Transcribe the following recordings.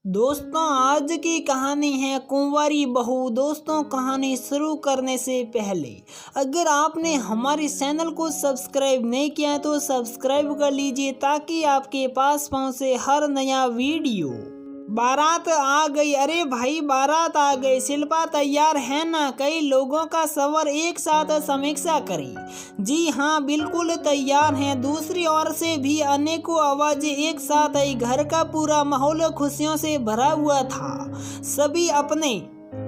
दोस्तों आज की कहानी है कुंवारी बहू। दोस्तों कहानी शुरू करने से पहले अगर आपने हमारे चैनल को सब्सक्राइब नहीं किया है तो सब्सक्राइब कर लीजिए ताकि आपके पास पहुंचे हर नया वीडियो। बारात आ गई। अरे भाई बारात आ गई। शिल्पा तैयार है ना? कई लोगों का सवाल एक साथ समीक्षा करें। जी हाँ बिल्कुल तैयार हैं। दूसरी ओर से भी अनेकों आवाजें एक साथ आई। घर का पूरा माहौल खुशियों से भरा हुआ था। सभी अपने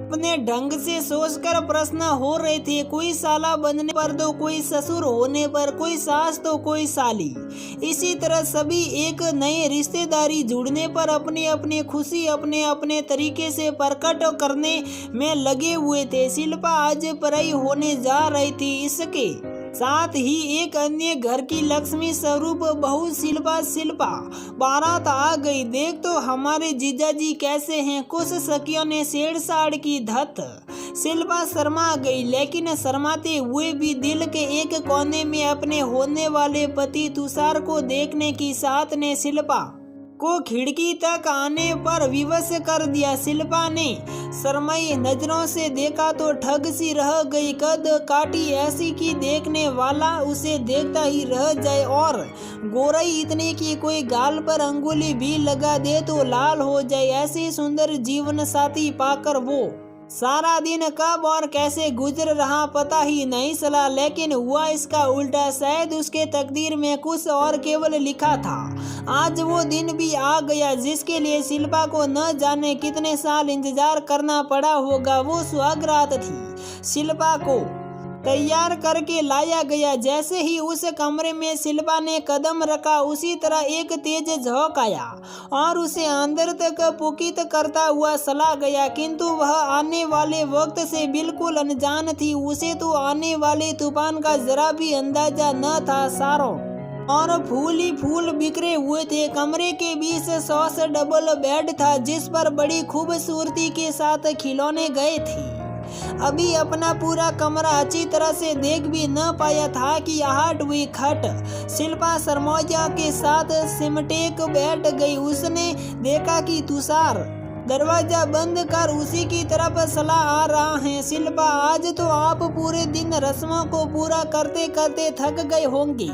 अपने ढंग से सोचकर प्रश्न हो रहे थे। कोई साला बनने पर तो कोई ससुर होने पर, कोई सास तो कोई साली। इसी तरह सभी एक नए रिश्तेदारी जुड़ने पर अपनी अपनी खुशी अपने अपने तरीके से प्रकट करने में लगे हुए थे। शिल्पा आज पराई होने जा रही थी। इसके साथ ही एक अन्य घर की लक्ष्मी स्वरूप बहू शिल्पा बारात आ गई। देख तो हमारे जीजाजी कैसे हैं। कुछ सखियों ने छेड़छाड़ की। धत शिल्पा शर्मा गई, लेकिन शर्माते हुए भी दिल के एक कोने में अपने होने वाले पति तुषार को देखने की साथ ने शिल्पा को खिड़की तक आने पर विवश कर दिया। शिल्पा ने शर्माई नजरों से देखा तो ठग सी रह गई। कद काटी ऐसी की देखने वाला उसे देखता ही रह जाए, और गोराई इतनी की कोई गाल पर अंगुली भी लगा दे तो लाल हो जाए। ऐसी सुंदर जीवन साथी पाकर वो सारा दिन कब और कैसे गुजर रहा पता ही नहीं चला। लेकिन हुआ इसका उल्टा। शायद उसके तकदीर में कुछ और केवल लिखा था। आज वो दिन भी आ गया जिसके लिए शिल्पा को न जाने कितने साल इंतजार करना पड़ा होगा। वो सुहागरात थी। शिल्पा को तैयार करके लाया गया। जैसे ही उस कमरे में शिल्पा ने कदम रखा उसी तरह एक तेज झोंका आया और उसे अंदर तक पुकित करता हुआ चला गया। किंतु वह आने वाले वक्त से बिल्कुल अनजान थी। उसे तो आने वाले तूफान का जरा भी अंदाजा न था। सारों और फूल ही फूल बिखरे हुए थे। कमरे के बीच सॉस डबल बेड था जिस पर बड़ी खूबसूरती के साथ खिलौने गए थे। अभी अपना पूरा कमरा अच्छी तरह से देख भी न पाया था कि आहट हुई। खट शिल्पा सरमौजा के साथ सिमटे को बैठ गई। उसने देखा कि तुषार दरवाजा बंद कर उसी की तरफ चला आ रहा है। शिल्पा आज तो आप पूरे दिन रस्मों को पूरा करते करते थक गए होंगे,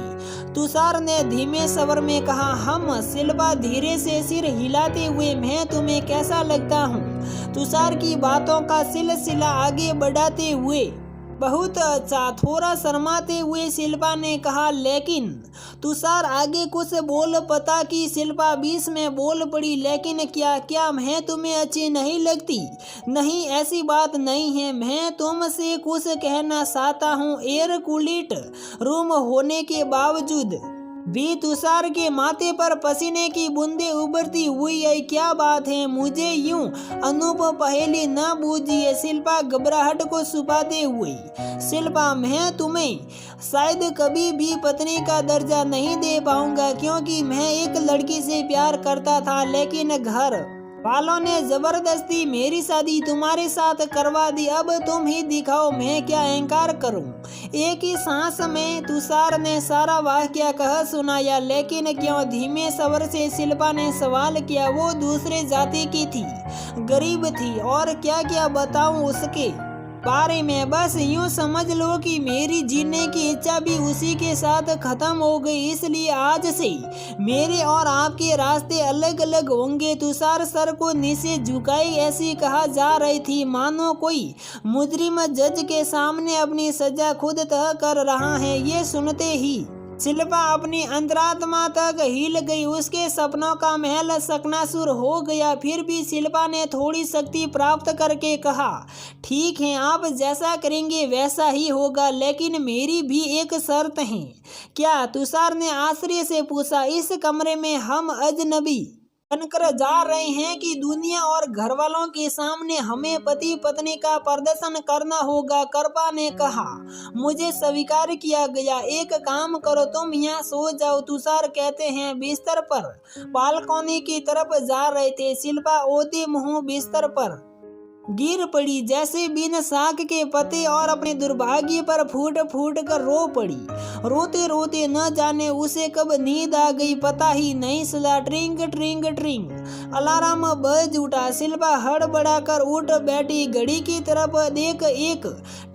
तुषार ने धीमे स्वर में कहा। हम? शिल्पा धीरे से सिर हिलाते हुए, मैं तुम्हें कैसा लगता हूँ? तुषार की बातों का सिलसिला आगे बढ़ाते हुए, बहुत अच्छा, थोड़ा शर्माते हुए शिल्पा ने कहा। लेकिन तुषार आगे कुछ बोल पता कि शिल्पा बीच में बोल पड़ी। लेकिन क्या मैं तुम्हें अच्छी नहीं लगती? नहीं ऐसी बात नहीं है। मैं तुमसे कुछ कहना चाहता हूँ। एयर कूल्ड रूम होने के बावजूद भी तुषार के माथे पर पसीने की बूंदें उभरती हुई आई। क्या बात है? मुझे यूं अनूप पहेली न बूझिए। शिल्पा घबराहट को छुपाते हुए, शिल्पा मैं तुम्हें शायद कभी भी पत्नी का दर्जा नहीं दे पाऊंगा क्योंकि मैं एक लड़की से प्यार करता था, लेकिन घर वालों ने जबरदस्ती मेरी शादी तुम्हारे साथ करवा दी। अब तुम ही दिखाओ मैं क्या इनकार करूं। एक ही सांस में तुषार ने सारा वाकया कह सुनाया। लेकिन क्यों? धीमे स्वर से शिल्पा ने सवाल किया। वो दूसरे जाति की थी, गरीब थी, और क्या क्या बताऊं उसके बारे में। बस यूं समझ लो कि मेरी जीने की इच्छा भी उसी के साथ खत्म हो गई। इसलिए आज से मेरे और आपके रास्ते अलग अलग होंगे। तुषार सर को नीचे झुकाई ऐसी कहा जा रही थी मानो कोई मुजरिम जज के सामने अपनी सजा खुद तय कर रहा है। ये सुनते ही शिल्पा अपनी अंतरात्मा तक हिल गई। उसके सपनों का महल चकनाचूर हो गया। फिर भी शिल्पा ने थोड़ी शक्ति प्राप्त करके कहा, ठीक है आप जैसा करेंगे वैसा ही होगा, लेकिन मेरी भी एक शर्त है। क्या? तुषार ने आश्चर्य से पूछा। इस कमरे में हम अजनबी बनकर जा रहे हैं कि दुनिया और घर वालों के सामने हमें पति पत्नी का प्रदर्शन करना होगा? कृपा ने कहा। मुझे स्वीकार किया गया। एक काम करो तुम यहाँ सो जाओ, तुषार कहते हैं। बिस्तर पर बालकनी की तरफ जा रहे थे। शिल्पा ओदे मुंह बिस्तर पर गिर पड़ी जैसे बिन साख के पत्ते और अपने दुर्भाग्य पर फूट फूट कर रो पड़ी। रोते रोते न जाने उसे कब नींद आ गई पता ही नहीं चला। ट्रिंग ट्रिंग ट्रिंग अलार्म बज उठा। शिल्पा हड़बड़ा कर उठ बैठी, घड़ी की तरफ देख एक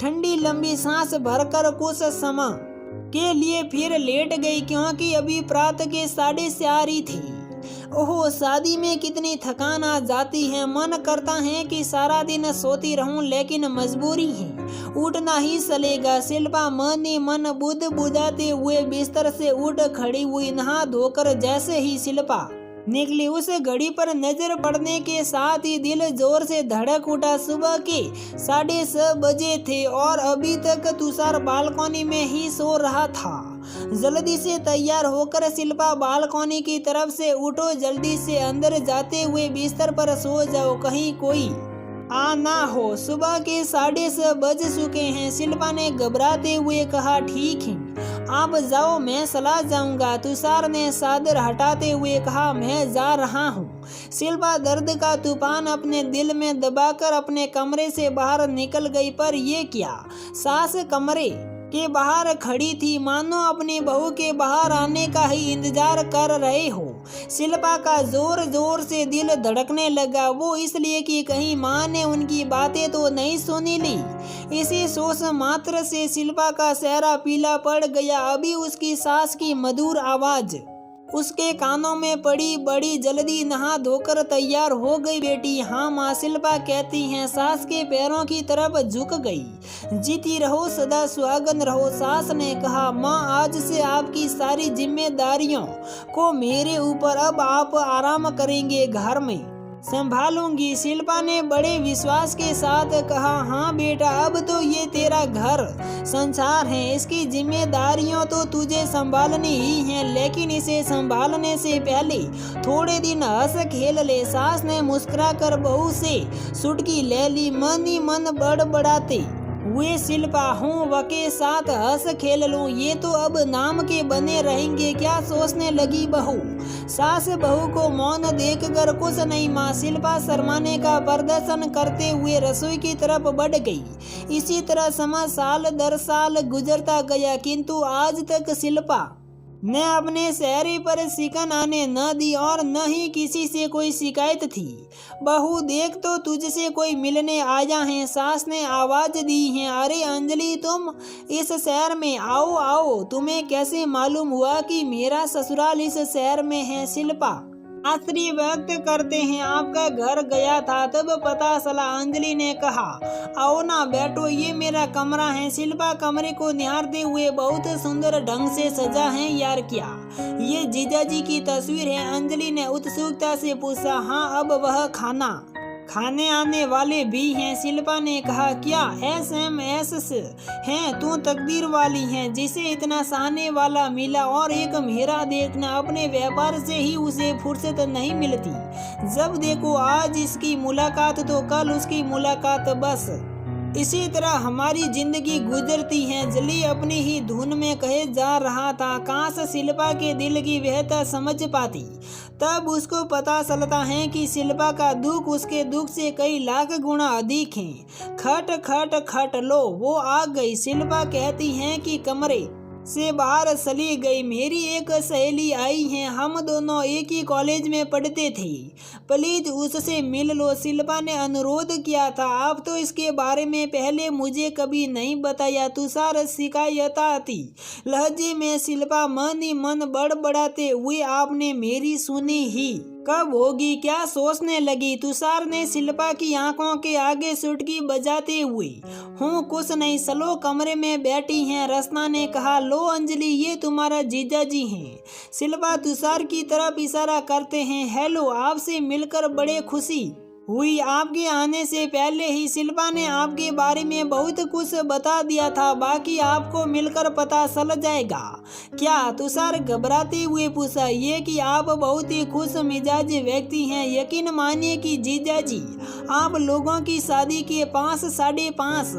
ठंडी लंबी सांस भरकर कुछ समय के लिए फिर लेट गई, क्योंकि अभी प्रातः के 4:30 ही थी। ओहो, शादी में कितनी थकान आ जाती है। मन करता है कि सारा दिन सोती रहूं, लेकिन मजबूरी है, उठना ही चलेगा। शिल्पा मन ही मन बुद्ध बुझाते हुए बिस्तर से उठ खड़ी हुई। नहा धोकर जैसे ही शिल्पा निकली, उस घड़ी पर नजर पड़ने के साथ ही दिल जोर से धड़क उठा। सुबह के 6:30 बजे थे और अभी तक तुषार बालकनी में ही सो रहा था। जल्दी से तैयार होकर शिल्पा बालकनी की तरफ से उठो, जल्दी से अंदर जाते हुए बिस्तर पर सो जाओ, कहीं कोई आ ना हो। सुबह के 6:30 बज चुके हैं। शिल्पा ने घबराते हुए कहा, ठीक है आप जाओ, मैं चला जाऊंगा। तुषार ने चादर हटाते हुए कहा, मैं जा रहा हूँ। शिल्पा दर्द का तूफान अपने दिल में दबाकर अपने कमरे से बाहर निकल गई। पर ये क्या, सास कमरे के बाहर खड़ी थी, मानो अपनी बहू के बाहर आने का ही इंतजार कर रहे हो। शिल्पा का जोर जोर से दिल धड़कने लगा, वो इसलिए कि कहीं माँ ने उनकी बातें तो नहीं सुनी ली। इसी सोच मात्र से शिल्पा का चेहरा पीला पड़ गया। अभी उसकी सास की मधुर आवाज उसके कानों में पड़ी। बड़ी जल्दी नहा धोकर तैयार हो गई बेटी। हाँ माँ, शिल्पा कहती हैं। सास के पैरों की तरफ झुक गई। जीती रहो, सदा सुहागन रहो। सास ने कहा, माँ आज से आपकी सारी जिम्मेदारियों को मेरे ऊपर, अब आप आराम करेंगे, घर में संभालूंगी। शिल्पा ने बड़े विश्वास के साथ कहा, हाँ बेटा, अब तो ये तेरा घर संसार है, इसकी जिम्मेदारियों तो तुझे संभालनी ही है, लेकिन इसे संभालने से पहले थोड़े दिन हंस खेल ले। सास ने मुस्कुराकर बहू से चुटकी ले ली। मन ही मन बड़बड़ाते हुए शिल्पा, हूँ वके साथ हंस खेल लूं, ये तो अब नाम के बने रहेंगे, क्या सोचने लगी बहू। सास बहू को मौन देखकर कुछ नहीं माँ। शिल्पा शर्माने का प्रदर्शन करते हुए रसोई की तरफ बढ़ गई। इसी तरह समय साल दर साल गुजरता गया, किंतु आज तक शिल्पा ने अपने चेहरे पर सिकन आने न दी और न ही किसी से कोई शिकायत थी। बहू देख, तो तुझसे कोई मिलने आया है, सास ने आवाज दी है। अरे अंजलि, तुम इस शहर में, आओ आओ। तुम्हें कैसे मालूम हुआ कि मेरा ससुराल इस शहर में है। शिल्पा आश्चर्य व्यक्त करते हैं, आपका घर गया था तब पता चला। अंजलि ने कहा, आओ ना बैठो, ये मेरा कमरा है। शिल्पा कमरे को निहारते हुए, बहुत सुंदर ढंग से सजा है यार, क्या ये जीजाजी की तस्वीर है। अंजलि ने उत्सुकता से पूछा, हाँ अब वह खाने आने वाले भी हैं। शिल्पा ने कहा, क्या SMS हैं, तू तकदीर वाली हैं, जिसे इतना सहने वाला मिला। और एक मेरा देखना, अपने व्यापार से ही उसे फुर्सत नहीं मिलती। जब देखो आज इसकी मुलाकात तो कल उसकी मुलाकात, बस इसी तरह हमारी जिंदगी गुजरती है। जली अपनी ही धुन में कहे जा रहा था। काश शिल्पा के दिल की व्यथा समझ पाती, तब उसको पता चलता है कि शिल्पा का दुख उसके दुख से कई लाख गुना अधिक है। खट खट खट, लो वो आ गई। शिल्पा कहती है कि कमरे से बाहर चली गई। मेरी एक सहेली आई है, हम दोनों एक ही कॉलेज में पढ़ते थे, प्लीज उससे मिल लो। शिल्पा ने अनुरोध किया था, आप तो इसके बारे में पहले मुझे कभी नहीं बताया। तुषार शिकायताती लहजे में शिल्पा मन ही मन बड़बड़ाते हुए, आपने मेरी सुनी ही कब होगी, क्या सोचने लगी। तुषार ने शिल्पा की आंखों के आगे चुटकी बजाते हुए, हूँ कुछ नहीं, चलो कमरे में बैठी हैं। रसना ने कहा, लो अंजलि, ये तुम्हारा जीजा जी हैं। शिल्पा तुषार की तरफ इशारा करते हैं, हेलो, आपसे मिलकर बड़े खुशी हुई। आपके आने से पहले ही शिल्पा ने आपके बारे में बहुत कुछ बता दिया था, बाकी आपको मिलकर पता चल जाएगा। क्या, तुषार घबराते हुए पूछा। ये कि आप बहुत ही खुश मिजाज व्यक्ति हैं। यकीन मानिए कि जीजा जी, आप लोगों की शादी के 5-5.5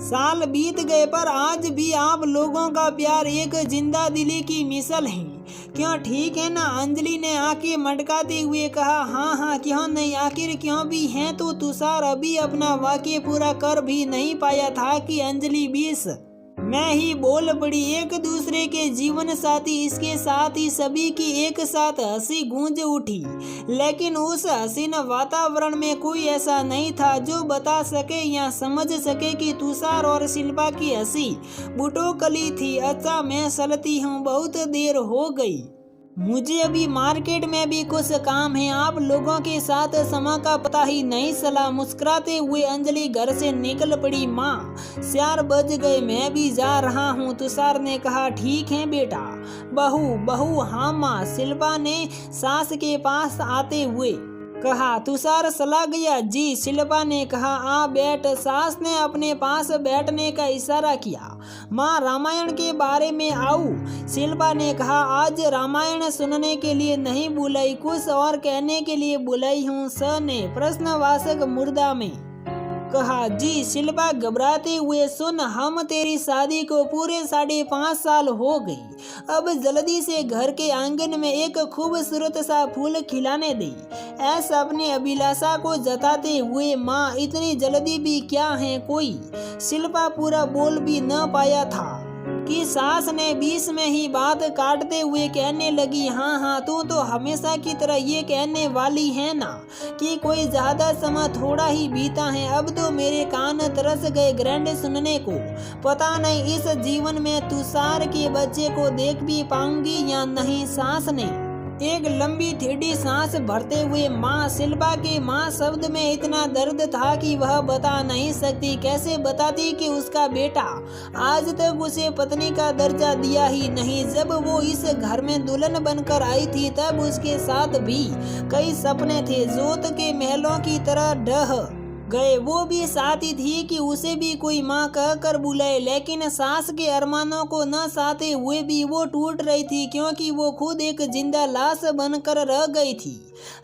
साल बीत गए, पर आज भी आप लोगों का प्यार एक जिंदा दिली की मिसाल है। क्यों ठीक है ना? अंजलि ने आंखें मटकाते हुए कहा। हाँ हाँ क्यों नहीं, आखिर क्यों भी हैं तो तुषार अभी अपना वाक्य पूरा कर भी नहीं पाया था कि अंजलि 20 मैं ही बोल पड़ी। एक दूसरे के जीवन साथी, इसके साथ ही सभी की एक साथ हंसी गूंज उठी। लेकिन उस हसीन वातावरण में कोई ऐसा नहीं था जो बता सके या समझ सके कि तुषार और शिल्पा की हंसी बुटोकली थी। अच्छा मैं चलती हूँ, बहुत देर हो गई, मुझे अभी मार्केट में भी कुछ काम है, आप लोगों के साथ समय का पता ही नहीं चला। मुस्कुराते हुए अंजलि घर से निकल पड़ी। माँ 4 बज गए, मैं भी जा रहा हूँ, तुषार ने कहा। ठीक है बेटा। बहू हाँ माँ, शिल्पा ने सास के पास आते हुए कहा। तुषार चला गया। जी, शिल्पा ने कहा। आ बैठ। सास ने अपने पास बैठने का इशारा किया। माँ रामायण के बारे में आऊं? शिल्पा ने कहा। आज रामायण सुनने के लिए नहीं बुलाई, कुछ और कहने के लिए बुलाई हूँ, स ने प्रश्नवाचक मुद्रा में कहा। जी, शिल्पा घबराते हुए। सुन, हम तेरी शादी को पूरे 5.5 साल हो गई, अब जल्दी से घर के आंगन में एक खूबसूरत सा फूल खिलाने दे, ऐसा अपनी अभिलाषा को जताते हुए। माँ इतनी जल्दी भी क्या है कोई? शिल्पा पूरा बोल भी न पाया था कि सास ने 20 में ही बात काटते हुए कहने लगी। हाँ हाँ, तू तो हमेशा की तरह ये कहने वाली है ना कि कोई ज्यादा समय थोड़ा ही बीता है। अब तो मेरे कान तरस गए ग्रैंड सुनने को। पता नहीं इस जीवन में तुषार के बच्चे को देख भी पाऊंगी या नहीं। सास ने एक लंबी टेढ़ी सांस भरते हुए माँ, शिल्पा के माँ शब्द में इतना दर्द था कि वह बता नहीं सकती। कैसे बताती कि उसका बेटा आज तक उसे पत्नी का दर्जा दिया ही नहीं। जब वो इस घर में दुल्हन बनकर आई थी तब उसके साथ भी कई सपने थे, जोत के महलों की तरह ढह गए। वो भी साथी थी कि उसे भी कोई माँ कहकर बुलाए, लेकिन सास के अरमानों को न साथे हुए भी वो टूट रही थी, क्योंकि वो खुद एक जिंदा लाश बनकर रह गई थी।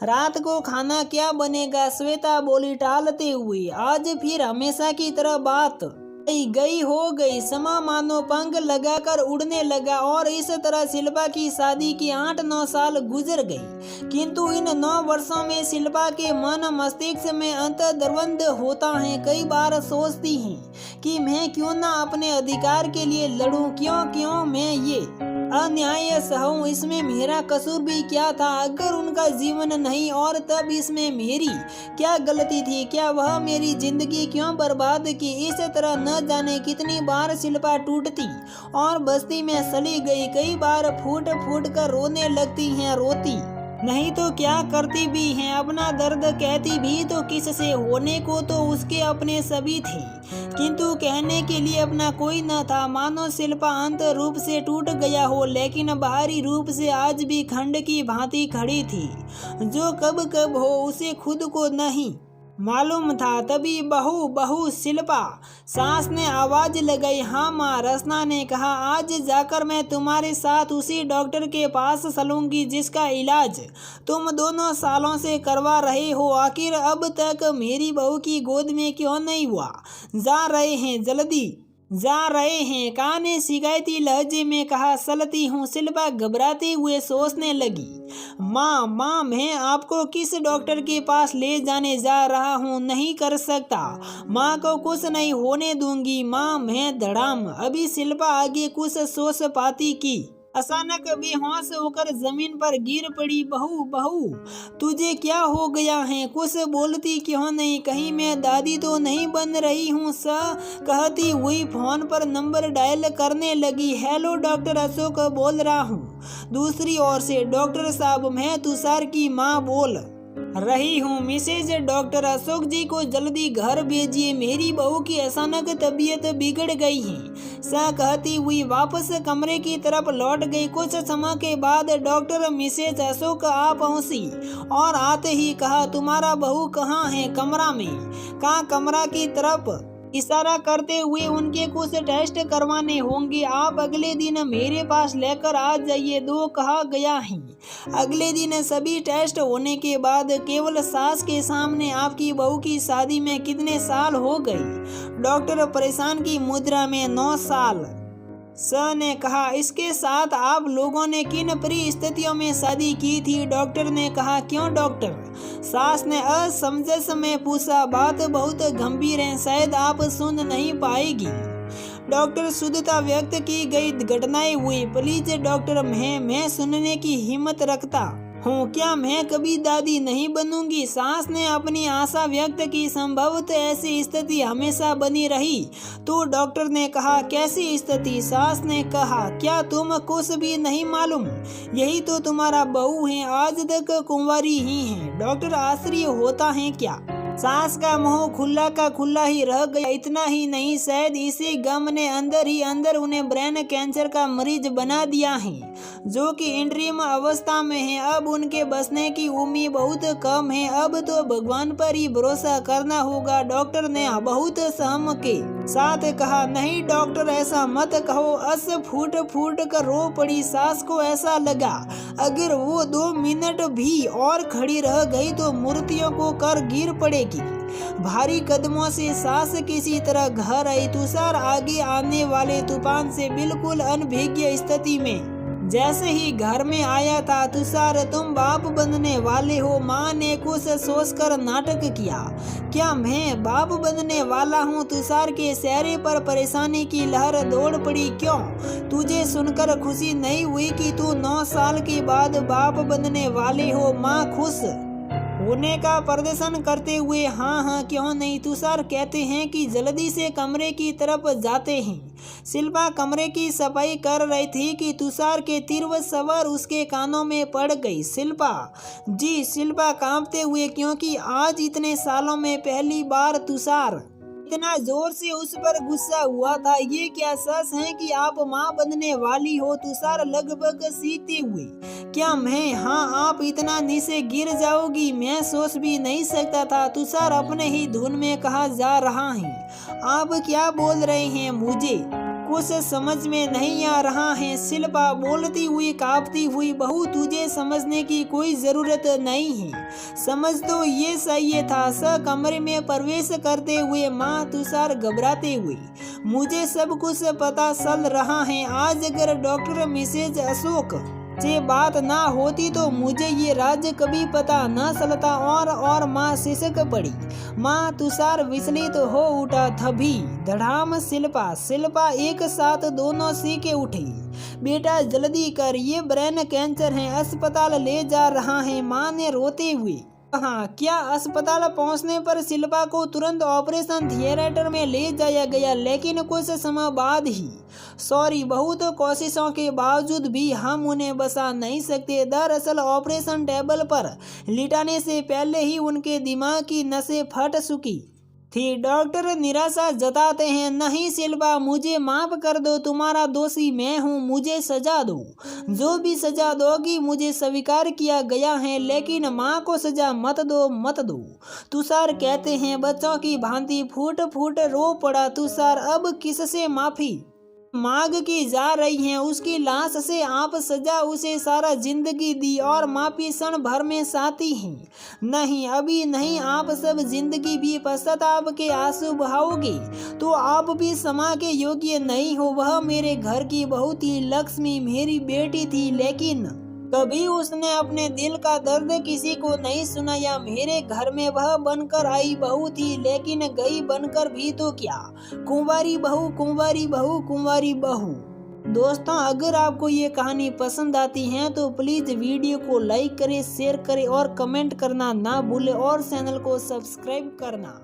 रात को खाना क्या बनेगा? श्वेता बोली टालते हुए। आज फिर हमेशा की तरह बात गई हो गई। समा मानो पंख लगाकर उड़ने लगा और इस तरह शिल्पा की शादी की 8-9 साल गुजर गई। किंतु इन 9 वर्षों में शिल्पा के मन मस्तिष्क में अंतर्द्वंद होता है। कई बार सोचती है कि मैं क्यों ना अपने अधिकार के लिए लड़ूं, क्यों मैं ये अन्याय सहूं, इसमें मेरा कसूर भी क्या था? अगर उनका जीवन नहीं और तब इसमें मेरी क्या गलती थी? क्या वह मेरी जिंदगी क्यों बर्बाद की? इस तरह न जाने कितनी बार शिल्पा टूटती और बस्ती में चली गई। कई बार फूट फूट कर रोने लगती हैं, रोती नहीं तो क्या करती भी हैं, अपना दर्द कहती भी तो किससे? होने को तो उसके अपने सभी थे, किंतु कहने के लिए अपना कोई न था। मानो शिल्पा अंत रूप से टूट गया हो, लेकिन बाहरी रूप से आज भी खंड की भांति खड़ी थी। जो कब कब हो उसे खुद को नहीं मालूम था। तभी बहू शिल्पा, सास ने आवाज लगाई। हाँ माँ, रसना ने कहा। आज जाकर मैं तुम्हारे साथ उसी डॉक्टर के पास चलूंगी जिसका इलाज तुम दोनों सालों से करवा रहे हो। आखिर अब तक मेरी बहू की गोद में क्यों नहीं हुआ? जा रहे हैं, जल्दी जा रहे हैं, का ने शिकायती लहजे में कहा। चलती हूँ। शिल्पा घबराते हुए सोचने लगी। माँ मैं आपको किस डॉक्टर के पास ले जाने जा रहा हूँ? नहीं कर सकता, माँ को कुछ नहीं होने दूंगी। माँ मैं धड़ाम। अभी शिल्पा आगे कुछ सोच पाती कि अचानक बेहोश होकर जमीन पर गिर पड़ी। बहू तुझे क्या हो गया है? कुछ बोलती क्यों नहीं? कहीं मैं दादी तो नहीं बन रही हूँ? कहती हुई फोन पर नंबर डायल करने लगी। हेलो डॉक्टर अशोक बोल रहा हूँ। दूसरी ओर से डॉक्टर साहब, मैं तुषार की माँ बोल रही हूँ। मिसेज डॉक्टर अशोक जी को जल्दी घर भेजिए, मेरी बहू की अचानक तबीयत बिगड़ गई है। सा कहती हुई वापस कमरे की तरफ लौट गई। कुछ समय के बाद डॉक्टर मिसेज अशोक आ पहुंची और आते ही कहा, तुम्हारा बहू कहाँ है? कमरा में। कमरा की तरफ इशारा करते हुए, उनके कुछ टेस्ट करवाने होंगे, आप अगले दिन मेरे पास लेकर आ जाइए। 2 कहा गया है। अगले दिन सभी टेस्ट होने के बाद केवल सास के सामने आपकी बहू की शादी में कितने साल हो गए? डॉक्टर परेशान की मुद्रा में 9 साल। स ने कहा, इसके साथ आप लोगों ने किन परिस्थितियों में शादी की थी? डॉक्टर ने कहा, क्यों डॉक्टर? सास ने असमंजस में पूछा, बात बहुत गंभीर है, शायद आप सुन नहीं पाएगी। डॉक्टर शुद्धता व्यक्त की गई घटनाएं हुई। प्लीज डॉक्टर, मैं सुनने की हिम्मत रखता हूँ, क्या मैं कभी दादी नहीं बनूंगी? सास ने अपनी आशा व्यक्त की, संभवतः ऐसी स्थिति हमेशा बनी रही। तो डॉक्टर ने कहा, कैसी स्थिति? सास ने कहा, क्या तुम कुछ भी नहीं मालूम? यही तो तुम्हारा बहू है, आज तक कुंवारी ही है। डॉक्टर आश्चर्य होता है क्या? सास का मुंह खुला का खुला ही रह गया। इतना ही नहीं, शायद इसी गम ने अंदर ही अंदर उन्हें ब्रेन कैंसर का मरीज बना दिया है, जो कि इंट्रीम अवस्था में है। अब उनके बचने की उम्मीद बहुत कम है। अब तो भगवान पर ही भरोसा करना होगा। डॉक्टर ने बहुत सहम के साथ कहा, नहीं डॉक्टर, ऐसा मत कहो। अस फूट फूट कर रो पड़ी। सास को ऐसा लगा, अगर वो 2 मिनट भी और खड़ी रह गई तो मूर्तियों को कर गिर पड़ेगी। भारी कदमों से सास किसी तरह घर आई। तुषार आगे आने वाले तूफान से बिल्कुल अनभिज्ञ स्थिति में जैसे ही घर में आया था। तुषार, तुम बाप बनने वाले हो? माँ ने कुछ सोचकर नाटक किया। क्या मैं बाप बनने वाला हूँ? तुषार के चेहरे पर परेशानी की लहर दौड़ पड़ी। क्यों? तुझे सुनकर खुशी नहीं हुई कि तू 9 साल के बाद बाप बनने वाले हो? माँ खुश होने का प्रदर्शन करते हुए हाँ क्यों नहीं। तुषार कहते हैं कि जल्दी से कमरे की तरफ जाते हैं। शिल्पा कमरे की सफाई कर रही थी कि तुषार के तीव्र स्वर उसके कानों में पड़ गई। शिल्पा जी। शिल्पा कांपते हुए, क्योंकि आज इतने सालों में पहली बार तुषार इतना जोर से उस पर गुस्सा हुआ था। ये क्या सच है कि आप माँ बनने वाली हो? तुषार लगभग सीखते हुए, क्या मैं? हाँ, आप इतना नीचे गिर जाओगी, मैं सोच भी नहीं सकता था। तुषार अपने ही धुन में कहा जा रहा है, आप क्या बोल रहे हैं? मुझे कुछ समझ में नहीं आ रहा है। शिल्पा बोलती हुई कांपती हुई, बहू तुझे समझने की कोई जरूरत नहीं है, समझ तो ये सही था। कमरे में प्रवेश करते हुए माँ तुषार घबराते हुए, मुझे सब कुछ पता चल रहा है। आज अगर डॉक्टर मिसेज अशोक से बात ना होती तो मुझे ये राज कभी पता न चलता। और माँ सिसक पड़ी। माँ तुषार विचलित हो उठा। तभी धड़ाम शिल्पा एक साथ दोनों सीखे उठी। बेटा जल्दी कर, ये ब्रेन कैंसर है, अस्पताल ले जा रहा है। माँ ने रोते हुए कहा। क्या? अस्पताल पहुंचने पर शिल्पा को तुरंत ऑपरेशन थिएटर में ले जाया गया, लेकिन कुछ समय बाद ही सॉरी, बहुत कोशिशों के बावजूद भी हम उन्हें बचा नहीं सकते। दरअसल ऑपरेशन टेबल पर लिटाने से पहले ही उनके दिमाग की नसें फट चुकी थी। डॉक्टर निराशा जताते हैं, नहीं शिल्पा, मुझे माफ कर दो, तुम्हारा दोषी मैं हूँ, मुझे सजा दो। जो भी सजा दोगी मुझे स्वीकार किया गया है, लेकिन माँ को सजा मत दो। तुषार कहते हैं। बच्चों की भांति फूट फूट रो पड़ा तुषार। अब किससे माफी मांग की जा रही है? उसकी लाश से आप सजा उसे सारा जिंदगी दी और माफी क्षण भर में चाहती हैं? नहीं, अभी नहीं। आप सब जिंदगी भी पश्चाताप के आंसू बहाओगे तो आप भी क्षमा के योग्य नहीं हो। वह मेरे घर की बहू थी, लक्ष्मी मेरी बेटी थी, लेकिन कभी उसने अपने दिल का दर्द किसी को नहीं सुनाया। मेरे घर में वह बनकर आई बहू थी, लेकिन गई बनकर भी तो क्या, कुंवारी बहू। दोस्तों, अगर आपको ये कहानी पसंद आती है तो प्लीज वीडियो को लाइक करें, शेयर करें और कमेंट करना ना भूलें और चैनल को सब्सक्राइब करना।